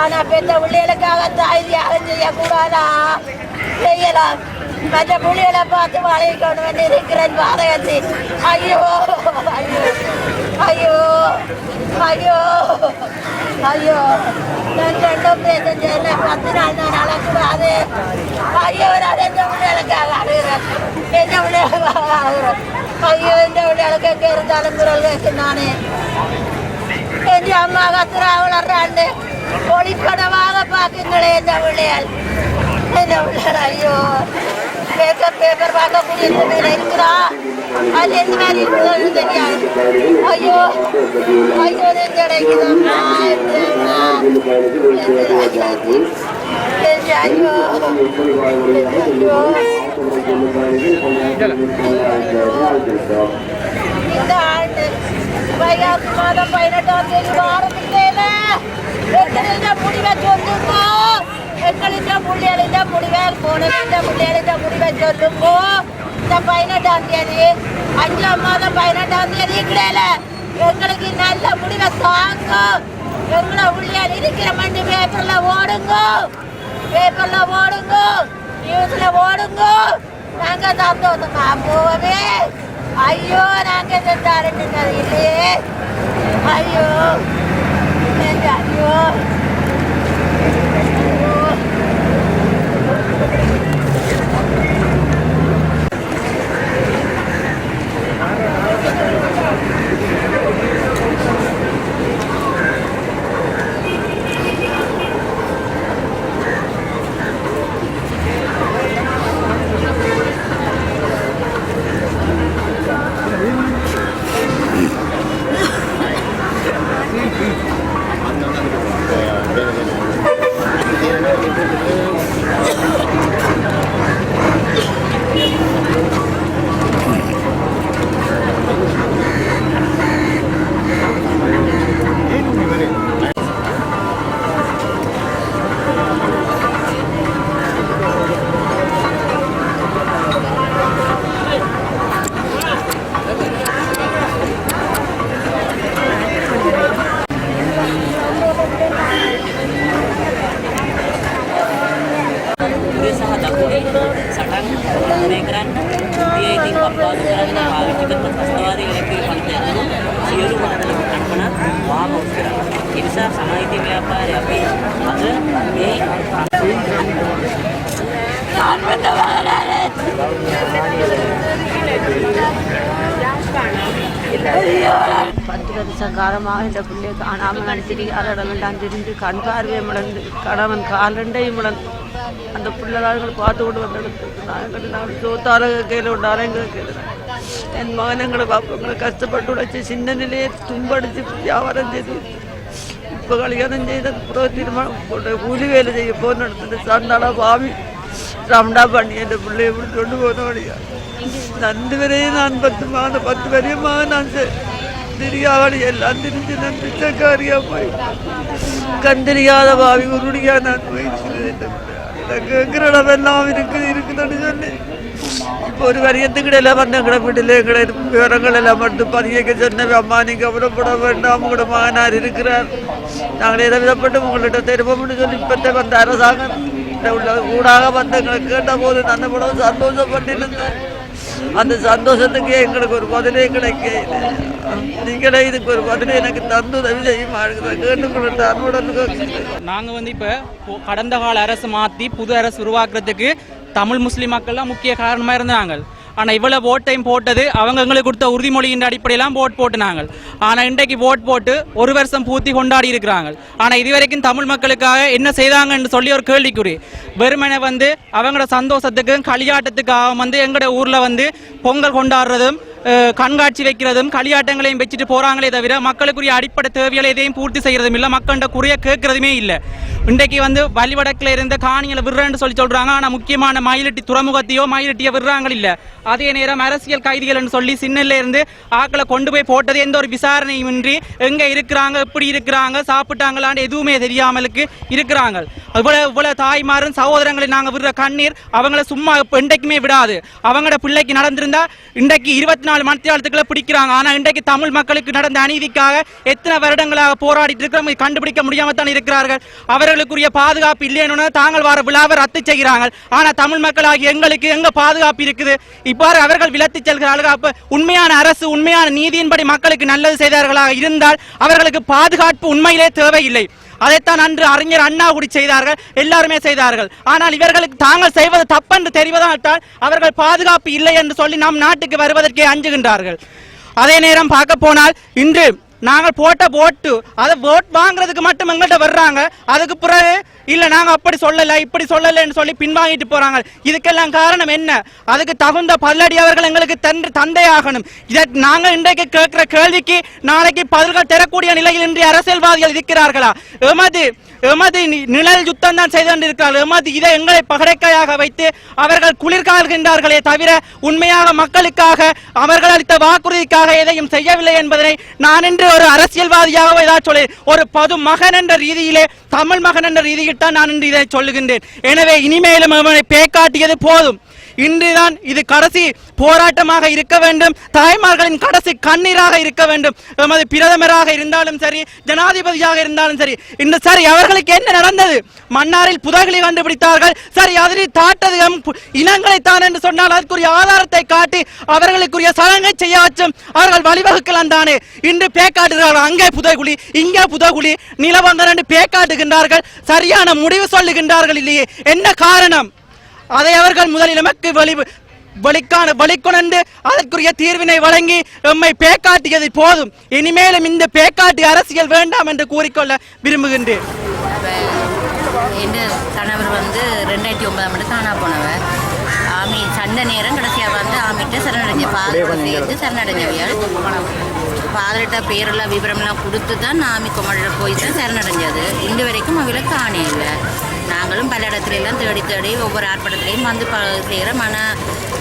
ஆனா பெற்ற பிள்ளைகளுக்காக தாய் தியாகம் செய்யக்கூடாதா? செய்யலாம். மற்ற புள்ளிகளை பார்த்து வாழை கொண்டு வந்து இருக்கிறேன் பாதகத்தை. ஐயோ ஐயோ ஐயோ ஐயோ ஐயோ நான் ரெண்டும் பேசும் 10 நாள் நான் அழக்கூடாது. ஐயோ நான் எந்த பிள்ளைகளுக்காக அழுகிறேன், எந்த பிள்ளைகளுக்காக அழுகிறேன். ஐயோ எந்த பிள்ளைகளுக்கு எங்கே இருந்தாலும் குரல் கேட்கு நானே. என் அம்மா கத்துறா வளர்றாண்டு ஒளிப்படமாக பார்க்குங்களே எந்த பிள்ளைகள், எந்த பிள்ளைகள். ஐயோ பேப்பர் பார்க்கக்கூடிய நிலையில இருக்கிறா, அது எந்த மாதிரி இருக்குதுன்னு தெரியாது. ஐயோ ஐயோ நெஞ்சு அடைக்குதம்மா, ஐயோ இந்த ஆண்டு வைகாசி மாதம் 18ஆம் தேதி வாரத்துக்கேல எங்களின் முடிவை சொல்லுங்க, எங்களின் புள்ளியலின் முடிவை போனலின் புள்ளியலின் முடிவை சொல்லுங்க. இந்த 18ஆம் தேதி 5ஆம் மாதம் 18ஆம் தேதி கிடையாது, எங்களுக்கு நல்ல முடிவை தாங்க. எங்களை புள்ளியல் இருக்கிற மண்டி பேப்பர்ல ஓடுங்க, பேப்பர்ல ஓடுங்க, நியூஸ்ல ஓடுங்க. நாங்க சந்தோஷமா போவே. ஐயோ நாங்க சென்றாருன்றது இல்லையே. ஐயோ ஐயோ பத்து வருஷ காலமாக இந்த பிள்ளையை காணாமல் நினைச்சிட்டு யாரிடமெல்லாம் தெரிஞ்சு கண் பார்வையை முடந்து கணவன் காலண்டையும் முடந்து அந்த பிள்ளைகள் பார்த்து கொண்டு வந்து நாங்கள் சோத்தார கையில் உண்டார எங்களுக்கு கேட்குறேன். என் மகன் எங்களை பாப்பங்களை கஷ்டப்பட்டு உடைச்சி சின்ன நிலையை தும்படிச்சு வியாபாரம் செய்து இப்போ கல்யாணம் செய்த திருமணம் போட்டு கூலி வேலை செய்ய போன நடத்துட்டு சார்ந்தாலா பாவி ரவுண்டா பண்ணி என் பிள்ளையை இப்படி கொண்டு போன வழியா நந்து வரையும் நான் 10 வரையுமாக நான் தெரியாத எல்லாம் தெரிஞ்சு நான் பிச்சைக்காரியா போய் கந்தரியாத பாவி உருடியா நான் போயிடுச்சு. கேட்குற இடமெல்லாம் இருக்குதுன்னு சொல்லி இப்போ ஒரு வரியத்துக்கிடையில வந்து எங்களை வீட்டில் எங்களை விவரங்கள் எல்லாம் மட்டும் பதியக்க சொன்ன அம்மா நீங்கள் கவலைப்பட வேண்டாம், உங்களோட மகனார் இருக்கிறார், நாங்கள் எதை விதப்பட்டு உங்கள்கிட்ட தெரிவோம்னு சொல்லி இப்போத்த வந்த அரசாங்கம் ஊடாக வந்து எங்களை கேட்ட போது நான் கூட சந்தோஷப்பட்டிருந்தேன். அந்த சந்தோஷத்துக்கு எங்களுக்கு ஒரு பதிலே கிடைக்கல. நீங்களே இதுக்கு ஒரு பதிலே எனக்கு தந்து உதவி செய்யுமா கேட்டுக்கொண்டு அன்புடன். நாங்கள் வந்து இப்போ கடந்த கால அரசு மாற்றி புது அரசு உருவாக்குறதுக்கு தமிழ் முஸ்லீம் மக்கள்லாம் முக்கிய காரணமாக இருந்தாங்க. ஆனால் இவ்வளோ ஓட்டையும் போட்டது அவங்க எங்களுக்கு கொடுத்த உறுதிமொழியின் அடிப்படையெல்லாம் போட்டுனாங்க. ஆனால் இன்றைக்கு போட்டு 1 வருஷம் பூர்த்தி கொண்டாடி இருக்கிறாங்க. ஆனால் இதுவரைக்கும் தமிழ் மக்களுக்காக என்ன செய்தாங்கன்னு சொல்லி ஒரு கேள்விக்குறி. வெறுமனை வந்து அவங்களோட சந்தோஷத்துக்கும் களியாட்டத்துக்காக வந்து எங்களோட ஊரில் வந்து பொங்கல் கொண்டாடுறதும் கண்காட்சி வைக்கிறதும் களியாட்டங்களையும் வச்சுட்டு போகிறாங்களே தவிர மக்களுக்குரிய அடிப்படை தேவைகளை எதையும் பூர்த்தி செய்கிறதும் இல்லை, மக்கள்கிட்ட குறைய கேட்கறதுமே இல்லை. இன்றைக்கு வந்து வழிவடக்கில் இருந்த காணிகளை விடுறேன்னு சொல்கிறாங்க. ஆனால் முக்கியமான மயிலட்டி துறைமுகத்தையோ மயிலட்டியோ விடுறாங்க இல்லை. அதே நேரம் அரசியல் கைதிகள்னு சொல்லி சின்னல இருந்து ஆக்களை கொண்டு போய் போட்டது எந்த ஒரு விசாரணையும் இன்றி எங்கே இருக்கிறாங்க, எப்படி இருக்கிறாங்க, சாப்பிட்டாங்களான்னு எதுவுமே தெரியாமலுக்கு இருக்கிறாங்க. இவ்வளவு தாய்மாரும் சகோதரங்களை நாங்கள் விடுற கண்ணீர் அவங்கள சும்மா இன்றைக்குமே விடாது. அவங்களோட பிள்ளைக்கு நடந்திருந்தா இன்றைக்கு 24 மணித்தியாலத்துக்குள்ள பிடிக்கிறாங்க. ஆனா இன்றைக்கு தமிழ் மக்களுக்கு நடந்த அநீதிக்காக எத்தனை வருடங்களாக போராடிட்டு இருக்கிறோம், கண்டுபிடிக்க முடியாம தான் இருக்கிறார்கள். அவர்களுக்குரிய பாதுகாப்பு இல்லைன்னு தாங்கள் வார விழாவை ரத்து செய்கிறாங்க. ஆனா தமிழ் மக்களாகி எங்களுக்கு எங்க பாதுகாப்பு இருக்குது? இவ்வாறு அவர்கள் விலத்தி செல்கிறார்கள். அப்ப உண்மையான அரசு உண்மையான நீதியின்படி மக்களுக்கு நல்லது செய்தார்களாக இருந்தால் அவர்களுக்கு பாதுகாப்பு உண்மையிலே தேவையில்லை. அதைத்தான் அன்று அறிஞர் அண்ணா கூட செய்தார்கள், எல்லாருமே செய்தார்கள். ஆனால் இவர்களுக்கு தாங்கள் செய்வது தப்பென்று தெரிவதால் அவர்கள் பாதுகாப்பு இல்லை என்று சொல்லி நம் நாட்டுக்கு வருவதற்கே அஞ்சுகின்றார்கள். அதே நேரம் பார்க்க போனால் இன்று நாங்கள் போட்ட ஓட்டு அதை ஓட் வாங்குறதுக்கு மட்டும் எங்கள்கிட்ட வர்றாங்க. அதுக்கு பிறகு இல்ல நாங்க அப்படி சொல்லல இப்படி சொல்லலன்னு சொல்லி பின்வாங்கிட்டு போறாங்க. இதுக்கெல்லாம் காரணம் என்ன? அதுக்கு தகுந்த பல்லடி அவர்கள் எங்களுக்கு தந்தையாகணும். இதை நாங்கள் இன்றைக்கு கேட்கிற கேள்விக்கு நாளைக்கு பதில்கள் தரக்கூடிய நிலையில் இன்றைய அரசியல்வாதிகள் இருக்கிறார்களா? எமது நிழல் யுத்தம் தான் செய்து கொண்டிருக்கிறார்கள். எமது இதை எங்களை பகடைக்கையாக வைத்து அவர்கள் குளிர்கால்கின்றார்களே தவிர உண்மையாக மக்களுக்காக அவர்கள் அளித்த வாக்குறுதிக்காக எதையும் செய்யவில்லை என்பதனை நான் இன்று ஒரு அரசியல்வாதியாக ஏதாவது சொல்லி ஒரு பொது மகன் என்ற ரீதியிலே தமிழ் மகன் என்ற ரீதியில் தான் நான் இன்று இதை சொல்லுகின்றேன். எனவே இனிமேலும் அவனை பேக்காட்டியது போதும். இன்றுதான் இது கடைசி போராட்டமாக இருக்க வேண்டும். தாய்மார்களின் கடைசி கண்ணீராக இருக்க வேண்டும். எமது பிரதமராக இருந்தாலும் சரி, ஜனாதிபதியாக இருந்தாலும் சரி. இன்று சரி அவர்களுக்கு என்ன நடந்தது? மன்னாரில் புதைகுழி கண்டுபிடித்தார்கள். சரி அதில் தாட்டது இனங்களைத்தான் என்று சொன்னால் அதற்குரிய ஆதாரத்தை காட்டி அவர்களுக்குரிய சடங்கை செய்ய வச்சும் அவர்கள் வழிவகுக்கலாம் தானே. இன்று பேக்காட்டுகிறார்கள். அங்கே புதைகுழி இங்கே புதைகுழி நிலவங்கள் என்று பேக்காட்டுகின்றார்கள். சரியான முடிவு சொல்லுகின்றார்கள் இல்லையே, என்ன காரணம்? அதை அவர்கள் முதலில் நமக்கு வழிகொணர்ந்து அதற்குரிய தீர்வினை வழங்கி எம்மை பேக்காட்டியது போதும். இனிமேலும் இந்த பேக்காட்டி அரசியல் வேண்டாம் என்று கூறிக்கொள்ள விரும்புகின்றேன். என் கணவர் 2009 காணா போனவர். ஆமி சண்டை நேரம் கடைசியாக ஆமிட்ட சரணடைஞ்ச ஃபாதரோட சேர்த்து சரணடைஞ்சவியால் ஃபாதர்கிட்ட பேரெல்லாம் விவரம்லாம் கொடுத்து தான் ஆமி குமரில் போய் தான் சரணடைஞ்சது. இன்று வரைக்கும் அவளை காணே இல்லை. நாங்களும் பல இடத்துலலாம் தேடி ஒவ்வொரு ஆர்ப்பாட்டத்திலையும் செய்கிற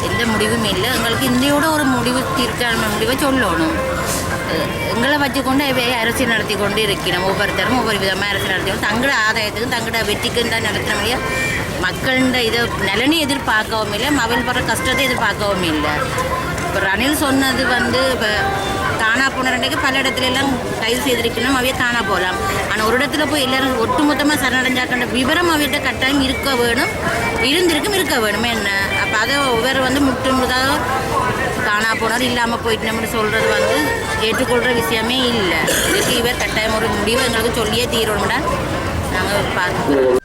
எந்த முடிவும் இல்லை. எங்களுக்கு இந்தியோட ஒரு முடிவை சொல்லணும். எங்களை வச்சுக்கொண்டு அரசியல் நடத்தி கொண்டு இருக்கிறோம். ஒவ்வொருத்தரும் ஒவ்வொரு விதமாக அரசியல் நடத்தி தங்களோட ஆதாயத்துக்கும் தங்களோட வெற்றிக்கும் தான் நடத்தின முடியாது. மக்கள்கிட்ட இதை நலனை எதிர்பார்க்கவும் இல்லை, மகள் படுற கஷ்டத்தை எதிர்பார்க்கவும் இல்லை. இப்போ ரணில் சொன்னது இப்போ தானா போன ரெண்டைக்கு பல இடத்துல எல்லாம் கைது செய்திருக்கணும், அவைய தானா போகலாம். ஆனால் ஒரு இடத்துல போய் எல்லாரும் ஒட்டுமொத்தமாக சரணடைஞ்சாக்கின்ற விவரம் அவையிட்ட கட்டாயம் இருக்க வேணும், இருக்க வேணும். என்ன அப்போ அதை ஒவ்வொரு முற்றுமுழுதாக காணா போனார் இல்லாமல் போயிட்டோம்னு சொல்கிறது ஏற்றுக்கொள்கிற விஷயமே இல்லை. இதுக்கு இவர் கட்டாயம் ஒரு முடிவு எங்களுக்கு சொல்லியே தீரணும்னா நாங்கள் பார்த்துக்கிறோம்.